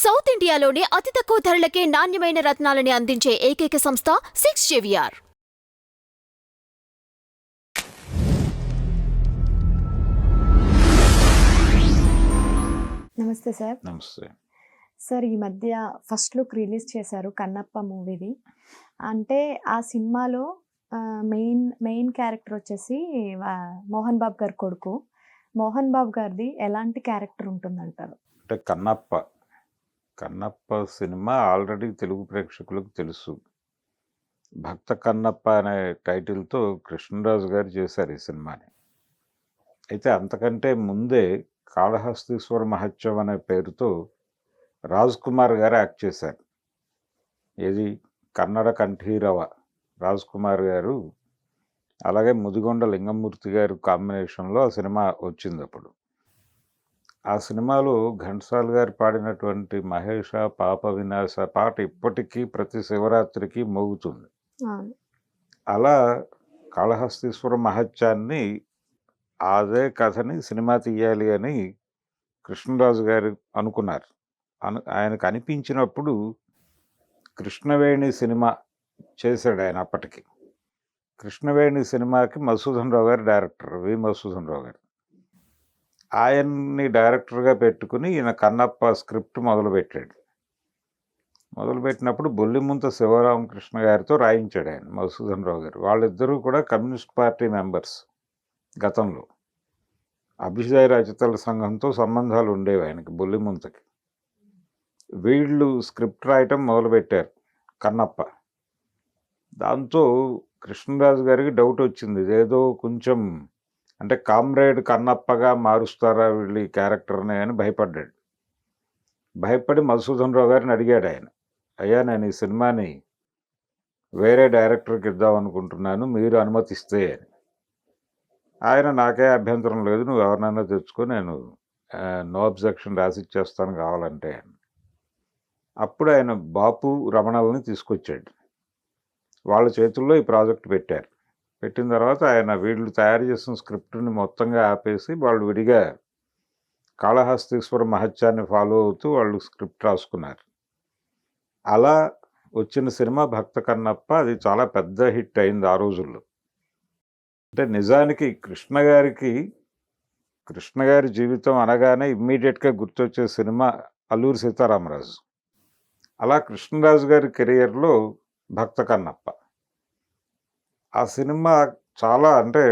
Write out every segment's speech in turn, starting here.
South ఇండియాలోనే అతి తక్కువ ధరలకే నాణ్యమైన రత్నాలని అందించే ఏకైక సంస్థ 6JVR. నమస్తే సార్. నమస్తే సార్, ఈ మధ్య ఫస్ట్ లుక్ రిలీజ్ చేశారు కన్నప్ప మూవీది. అంటే ఆ సినిమాలో మెయిన్ క్యారెక్టర్ వచ్చేసి మోహన్ బాబు గారి కొడుకు. మోహన్ బాబు గారిది ఎలాంటి క్యారెక్టర్ ఉంటుందంటారు? అంటే కన్నప్ప సినిమా ఆల్రెడీ తెలుగు ప్రేక్షకులకు తెలుసు. భక్త కన్నప్ప అనే టైటిల్తో కృష్ణరాజు గారు చేశారు ఈ సినిమాని. అయితే అంతకంటే ముందే కాళహస్తీశ్వర మహత్యం అనే పేరుతో రాజ్ కుమార్ గారు యాక్ట్ చేశారు. ఏది కన్నడ కంఠీరవ రాజ్ కుమార్ గారు, అలాగే ముదిగొండ లింగమూర్తి గారు కాంబినేషన్లో ఆ సినిమా వచ్చింది. అప్పుడు ఆ సినిమాలో ఘంటసాల గారు పాడినటువంటి మహేష పాప వినాశ పాట ఇప్పటికీ ప్రతి శివరాత్రికి మోగుతుంది. అలా కాళహస్తీశ్వర మహత్యాన్ని, అదే కథని సినిమా తీయాలి అని కృష్ణరాజు గారు అనుకున్నారు. ఆయనకు అనిపించినప్పుడు కృష్ణవేణి సినిమా చేశాడు ఆయన. అప్పటికి కృష్ణవేణి సినిమాకి మధుసూదన్ రావు గారు డైరెక్టర్, మధుసూదన్ రావు గారు. ఆయన్ని డైరెక్టర్గా పెట్టుకుని ఈయన కన్నప్ప స్క్రిప్ట్ మొదలుపెట్టినప్పుడు బొల్లిముంత శివరామకృష్ణ గారితో రాయించాడు ఆయన, మధుసూదన్ రావు గారు. వాళ్ళిద్దరూ కూడా కమ్యూనిస్ట్ పార్టీ మెంబర్స్. గతంలో అభ్యుదయ రచయితల సంఘంతో సంబంధాలు ఉండేవి ఆయనకి, బొల్లిముంతకి. వీళ్ళు స్క్రిప్ట్ రాయటం మొదలుపెట్టారు కన్నప్ప. దాంతో కృష్ణరాజు గారికి డౌట్ వచ్చింది, ఇదేదో కొంచెం అంటే కామ్రేడ్ కన్నప్పగా మారుస్తారా వీళ్ళు ఈ క్యారెక్టర్ని అని భయపడి మధుసూదన్ రావు గారిని అడిగాడు ఆయన, అయ్యా నేను ఈ సినిమాని వేరే డైరెక్టర్కి ఇద్దాం అనుకుంటున్నాను, మీరు అనుమతిస్తే అని. ఆయన నాకే అభ్యంతరం లేదు, నువ్వు ఎవరినైనా తెచ్చుకో, నేను నో అబ్జెక్షన్ రాసిచ్చేస్తాను కావాలంటే అని. అప్పుడు ఆయన బాపు రమణల్ని తీసుకొచ్చాడు. వాళ్ళ చేతుల్లో ఈ ప్రాజెక్ట్ పెట్టిన తర్వాత ఆయన వీళ్ళు తయారు చేసిన స్క్రిప్ట్ని మొత్తంగా ఆపేసి వాళ్ళు విడిగా కాళహస్తీశ్వర మహత్యాన్ని ఫాలో అవుతూ వాళ్ళు స్క్రిప్ట్ రాసుకున్నారు. అలా వచ్చిన సినిమా భక్త కన్నప్ప. అది చాలా పెద్ద హిట్ అయింది ఆ రోజుల్లో. అంటే నిజానికి కృష్ణ గారి జీవితం అనగానే ఇమ్మీడియట్గా గుర్తొచ్చే సినిమా అల్లూరి సీతారామరాజు. అలా కృష్ణరాజు గారి కెరియర్లో భక్త కన్నప్ప. ఆ సినిమా చాలా, అంటే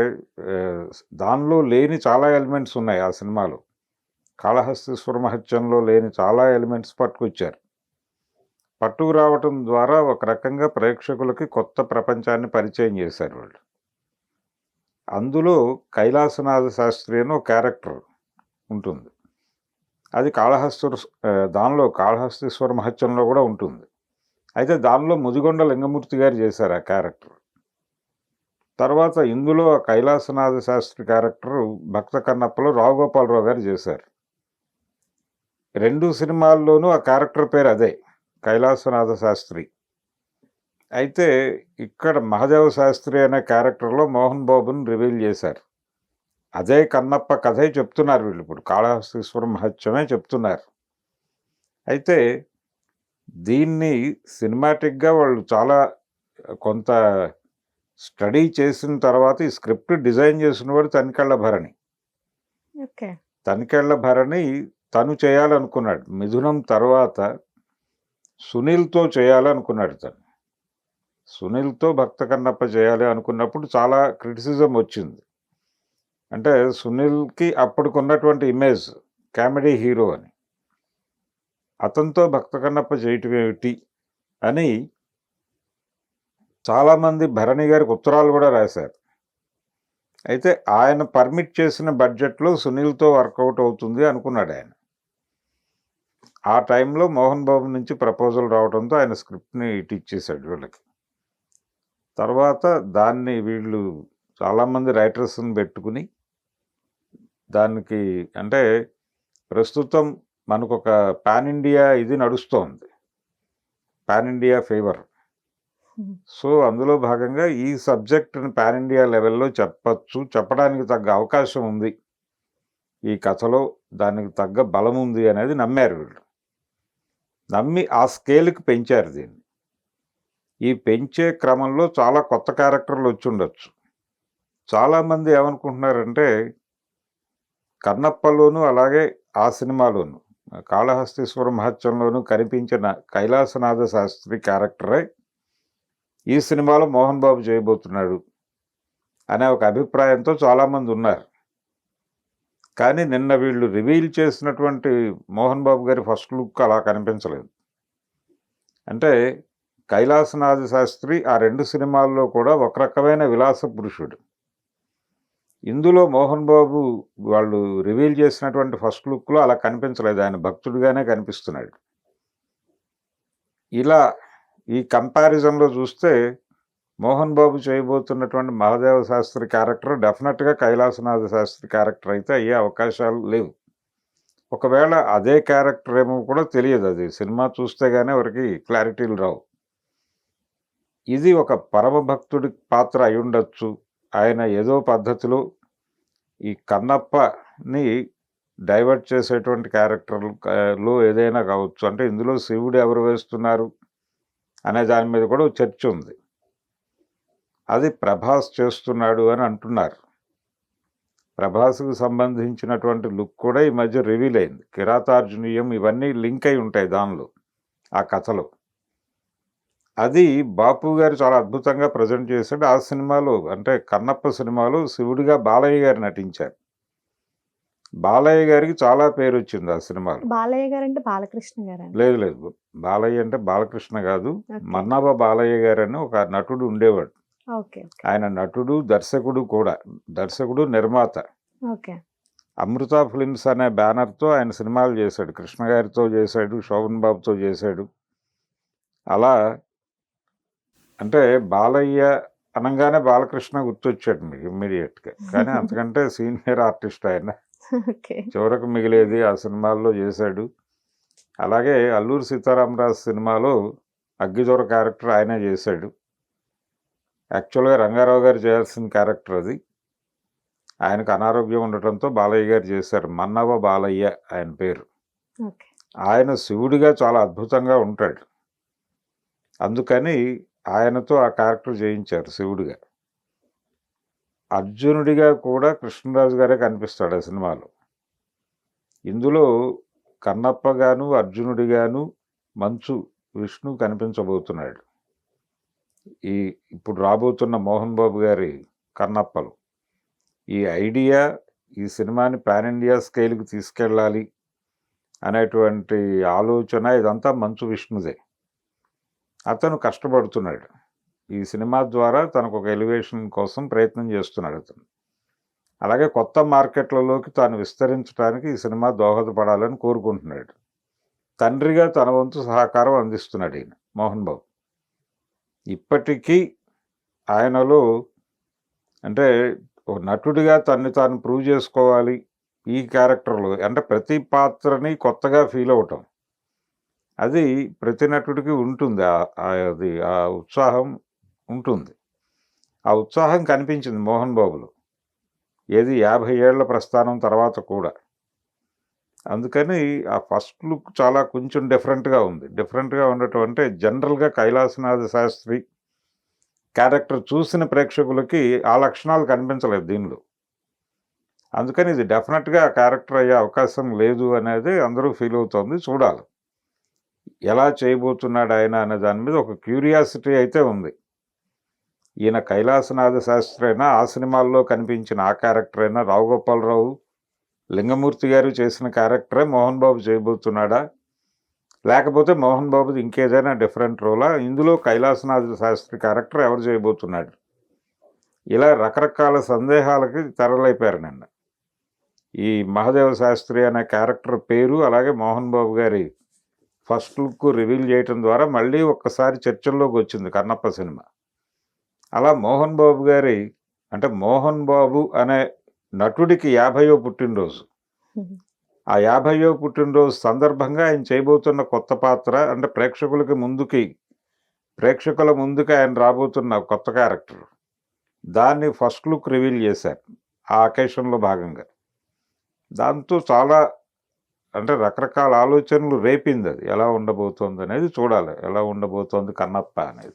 దానిలో లేని చాలా ఎలిమెంట్స్ ఉన్నాయి ఆ సినిమాలో. కాళహస్తీశ్వర మహత్యంలో లేని చాలా ఎలిమెంట్స్ పట్టుకు రావటం ద్వారా ఒక రకంగా ప్రేక్షకులకి కొత్త ప్రపంచాన్ని పరిచయం చేశారు వాళ్ళు. అందులో కైలాసనాథ శాస్త్రి అని ఒక క్యారెక్టర్ ఉంటుంది. అది దానిలో కాళహస్తీశ్వర మహత్యంలో కూడా ఉంటుంది. అయితే దానిలో ముదిగొండ లింగమూర్తి గారు చేశారు ఆ క్యారెక్టర్. తర్వాత ఇందులో కైలాసనాథ శాస్త్రి క్యారెక్టర్ భక్త కన్నప్పలో రావుగోపాలరావు గారు చేశారు. 2 సినిమాల్లోనూ ఆ క్యారెక్టర్ పేరు అదే, కైలాసనాథ శాస్త్రి. అయితే ఇక్కడ మహదేవ శాస్త్రి అనే క్యారెక్టర్లో మోహన్ బాబుని రివీల్ చేశారు. అదే కన్నప్ప కథే చెప్తున్నారు వీళ్ళు, ఇప్పుడు కాళహస్తీశ్వర మహత్యమే చెప్తున్నారు. అయితే దీన్ని సినిమాటిక్గా వాళ్ళు చాలా కొంత స్టడీ చేసిన తర్వాత ఈ స్క్రిప్ట్ డిజైన్ చేసినవాడు తనికెళ్ళ భరణి తను చేయాలనుకున్నాడు. మిథునం తర్వాత సునీల్తో చేయాలనుకున్నాడు. సునీల్తో భక్త కన్నప్ప చేయాలి అనుకున్నప్పుడు చాలా క్రిటిసిజం వచ్చింది. అంటే సునీల్కి అప్పటికున్నటువంటి ఇమేజ్ కామెడీ హీరో అని, అతనితో భక్త కన్నప్ప చేయటం ఏమిటి అని చాలామంది భరణి గారికి ఉత్తరాలు కూడా రాశారు. అయితే ఆయన పర్మిట్ చేసిన బడ్జెట్లో సునీల్తో వర్కౌట్ అవుతుంది అనుకున్నాడు ఆయన. ఆ టైంలో మోహన్ బాబు నుంచి ప్రపోజల్ రావడంతో ఆయన స్క్రిప్ట్ని ఇచ్చేసాడు వీళ్ళకి. తర్వాత దాన్ని వీళ్ళు చాలామంది రైటర్స్ని పెట్టుకుని దానికి, అంటే ప్రస్తుతం మనకు ఒక పాన్ ఇండియా ఇది నడుస్తోంది, పాన్ ఇండియా ఫీవర్. సో అందులో భాగంగా ఈ సబ్జెక్ట్ని పాన్ ఇండియా లెవెల్లో చెప్పడానికి తగ్గ అవకాశం ఉంది ఈ కథలో, దానికి తగ్గ బలం ఉంది అనేది నమ్మారు వీళ్ళు. నమ్మి ఆ స్కేల్కి పెంచారు దీన్ని. ఈ పెంచే క్రమంలో చాలా కొత్త క్యారెక్టర్లు వచ్చి ఉండొచ్చు. చాలామంది ఏమనుకుంటున్నారంటే కన్నప్పలోను అలాగే ఆ సినిమాలోను కాళహస్తీశ్వర మహత్యంలోను కనిపించిన కైలాసనాథ శాస్త్రి క్యారెక్టరే ఈ సినిమాలో మోహన్ బాబు చేయబోతున్నాడు అనే ఒక అభిప్రాయంతో చాలామంది ఉన్నారు. కానీ నిన్న వీళ్ళు రివీల్ చేసినటువంటి మోహన్ బాబు గారి ఫస్ట్ లుక్ అలా కనిపించలేదు. అంటే కైలాసనాథ శాస్త్రి ఆ 2 సినిమాల్లో కూడా ఒక రకమైన విలాస పురుషుడు. ఇందులో మోహన్ బాబు వాళ్ళు రివీల్ చేసినటువంటి ఫస్ట్ లుక్లో అలా కనిపించలేదు. ఆయన భక్తుడిగానే కనిపిస్తున్నాడు. ఇలా ఈ కంపారిజన్లో చూస్తే మోహన్ బాబు చేయబోతున్నటువంటి మహాదేవ శాస్త్రి క్యారెక్టర్ డెఫినెట్గా కైలాసనాథ శాస్త్రి క్యారెక్టర్ అయితే అయ్యే అవకాశాలు లేవు. ఒకవేళ అదే క్యారెక్టర్ ఏమో కూడా తెలియదు, అది సినిమా చూస్తే కానీ ఎవరికి క్లారిటీలు రావు. ఇది ఒక పరమ భక్తుడి పాత్ర అయి ఉండొచ్చు. ఆయన ఏదో పద్ధతిలో ఈ కన్నప్పని డైవర్ట్ చేసేటువంటి క్యారెక్టర్లో ఏదైనా కావచ్చు. అంటే ఇందులో శివుడు ఎవరు వేస్తున్నారు అనే దాని మీద కూడా చర్చ ఉంది. అది ప్రభాస్ చేస్తున్నాడు అని అంటున్నారు. ప్రభాస్కు సంబంధించినటువంటి లుక్ కూడా ఈ మధ్య రివీల్ అయింది. కిరాతార్జునీయం ఇవన్నీ లింక్ అయి ఉంటాయి దానిలో, ఆ కథలో. అది బాపు గారు చాలా అద్భుతంగా ప్రజెంట్ చేశాడు. ఆ సినిమాలో అంటే కన్నప్ప సినిమాలో శివుడిగా బాలయ్య గారు నటించారు. బాలయ్య గారికి చాలా పేరు వచ్చింది ఆ సినిమాలో. బాలయ్య గారు అంటే బాలకృష్ణ గారు? లేదు లేదు, బాలయ్య అంటే బాలకృష్ణ కాదు, మన్నాబ బాలయ్య గారు అని ఒక నటుడు ఉండేవాడు. ఆయన నటుడు, దర్శకుడు కూడా. దర్శకుడు, నిర్మాత. అమృత ఫిల్మ్స్ అనే బ్యానర్తో ఆయన సినిమాలు చేశాడు. కృష్ణ గారితో చేశాడు, శోభన్ బాబుతో చేశాడు. అలా అంటే బాలయ్య అనగానే బాలకృష్ణ గుర్తొచ్చాడు మీకు ఇమ్మీడియట్గా. కానీ అంతకంటే సీనియర్ ఆర్టిస్ట్ ఆయన. చివరకు మిగిలేది ఆ సినిమాల్లో చేశాడు. అలాగే అల్లూరి సీతారామరాజు సినిమాలో అగ్గిదొర క్యారెక్టర్ ఆయనే చేశాడు. యాక్చువల్గా రంగారావు గారు చేయాల్సిన క్యారెక్టర్ అది. ఆయనకు అనారోగ్యం ఉండటంతో బాలయ్య గారు చేశారు. మన్నవ బాలయ్య ఆయన పేరు. ఆయన శివుడిగా చాలా అద్భుతంగా ఉంటాడు. అందుకని ఆయనతో ఆ క్యారెక్టర్ చేయించారు శివుడిగా. అర్జునుడిగా కూడా కృష్ణరాజు గారే కనిపిస్తాడు ఆ సినిమాలో. ఇందులో కన్నప్పగాను అర్జునుడిగాను మంచు విష్ణు కనిపించబోతున్నాడు. ఇప్పుడు రాబోతున్న మోహన్ బాబు గారి కన్నప్పలు. ఈ ఐడియా ఈ సినిమాని పాన్ ఇండియా స్కేల్కి తీసుకెళ్ళాలి అనేటువంటి ఆలోచన ఇదంతా మంచు విష్ణుదే. అతను కష్టపడుతున్నాడు. ఈ సినిమా ద్వారా తనకు ఒక ఎలివేషన్ కోసం ప్రయత్నం చేస్తున్నాడు అతను. అలాగే కొత్త మార్కెట్లలోకి తాను విస్తరించడానికి ఈ సినిమా దోహదపడాలని కోరుకుంటున్నాడు. తండ్రిగా తన వంతు సహకారం అందిస్తున్నాడు ఈయన మోహన్ బాబు. ఇప్పటికీ ఆయనలో అంటే ఒక నటుడిగా తన్ని తాను ప్రూవ్ చేసుకోవాలి ఈ క్యారెక్టర్లో. అంటే ప్రతి పాత్రని కొత్తగా ఫీల్ అవటం, అది ప్రతి నటుడికి ఉంటుంది. అది ఆ ఉత్సాహం ఉంటుంది. ఆ ఉత్సాహం కనిపించింది మోహన్ బాబులో. ఏది 50 ఏళ్ల ప్రస్థానం తర్వాత కూడా. అందుకని ఆ ఫస్ట్ లుక్ చాలా కొంచెం డిఫరెంట్గా ఉంది. డిఫరెంట్గా ఉండటం అంటే జనరల్గా కైలాసనాథ శాస్త్రి క్యారెక్టర్ చూసిన ప్రేక్షకులకి ఆ లక్షణాలు కనిపించలేదు దీనిలో. అందుకని ఇది డెఫినెట్గా ఆ క్యారెక్టర్ అయ్యే అవకాశం లేదు అనేది అందరూ ఫీల్ అవుతుంది. చూడాలి ఎలా చేయబోతున్నాడు ఆయన అనే దాని మీద ఒక క్యూరియాసిటీ అయితే ఉంది. ఈయన కైలాసనాథ శాస్త్రి అయినా, ఆ సినిమాల్లో కనిపించిన ఆ క్యారెక్టర్ అయినా, రావు గోపాలరావు, లింగమూర్తి గారు చేసిన క్యారెక్టరే మోహన్ బాబు చేయబోతున్నాడా, లేకపోతే మోహన్ బాబుది ఇంకేదైనా డిఫరెంట్ రోలా, ఇందులో కైలాసనాథ శాస్త్రి క్యారెక్టర్ ఎవరు చేయబోతున్నాడు, ఇలా రకరకాల సందేహాలకి తెరలైపోయారు నిన్న. ఈ మహాదేవ శాస్త్రి అనే క్యారెక్టర్ పేరు అలాగే మోహన్ బాబు గారి ఫస్ట్ లుక్ రివీల్ చేయటం ద్వారా మళ్ళీ ఒక్కసారి చర్చల్లోకి వచ్చింది కన్నప్ప సినిమా. అలా మోహన్ బాబు గారి అంటే మోహన్ బాబు అనే నటుడికి 50వ పుట్టినరోజు. ఆ 50వ పుట్టినరోజు సందర్భంగా ఆయన చేయబోతున్న కొత్త పాత్ర అంటే ప్రేక్షకుల ముందుకి ఆయన రాబోతున్న కొత్త క్యారెక్టర్, దాన్ని ఫస్ట్ లుక్ రివీల్ చేశారు ఆ అకేషన్లో భాగంగా. దాంతో చాలా అంటే రకరకాల ఆలోచనలు రేపింది అది. ఎలా ఉండబోతోంది అనేది చూడాలి. ఎలా ఉండబోతోంది కన్నప్ప అనేది.